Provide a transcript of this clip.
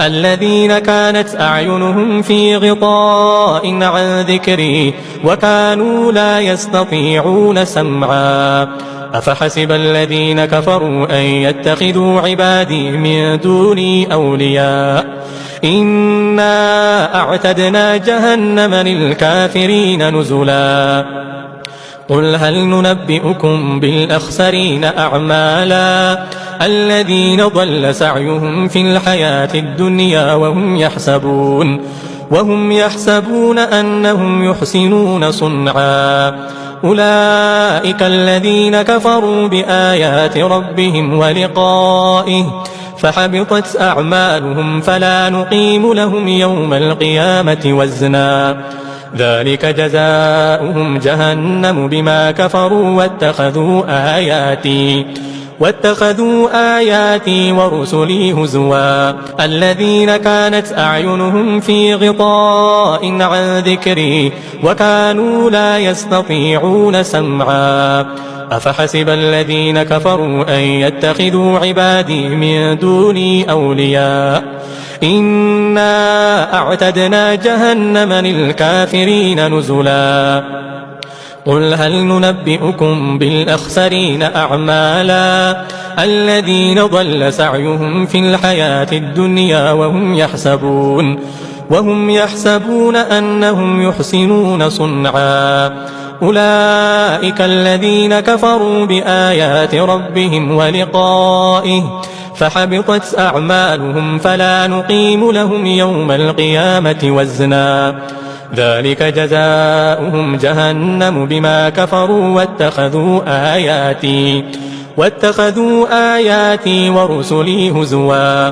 الذين كانت أعينهم في غطاء عن ذكري وكانوا لا يستطيعون سمعا أفحسب الذين كفروا أن يتخذوا عبادي من دوني أولياء إنا أعتدنا جهنم للكافرين نزلا قل هل ننبئكم بالأخسرين أعمالا الذين ضل سعيهم في الحياة الدنيا وهم يحسبون أنهم يحسنون صنعا أولئك الذين كفروا بآيات ربهم ولقائه فحبطت أعمالهم فلا نقيم لهم يوم القيامة وزنا ذلك جزاؤهم جهنم بما كفروا واتخذوا آياتي ورسلي هزوا الذين كانت أعينهم في غطاء عن ذكري وكانوا لا يستطيعون سمعا أفحسب الذين كفروا أن يتخذوا عبادي من دوني أولياء إنا أعتدنا جهنم للكافرين نزلا قل هل ننبئكم بالأخسرين أعمالا الذين ضل سعيهم في الحياة الدنيا وهم يحسبون أنهم يحسنون صنعا أولئك الذين كفروا بآيات ربهم ولقائه فحبطت أعمالهم فلا نقيم لهم يوم القيامة وزنا ذلك جزاؤهم جهنم بما كفروا واتخذوا آياتي ورسلي هزوا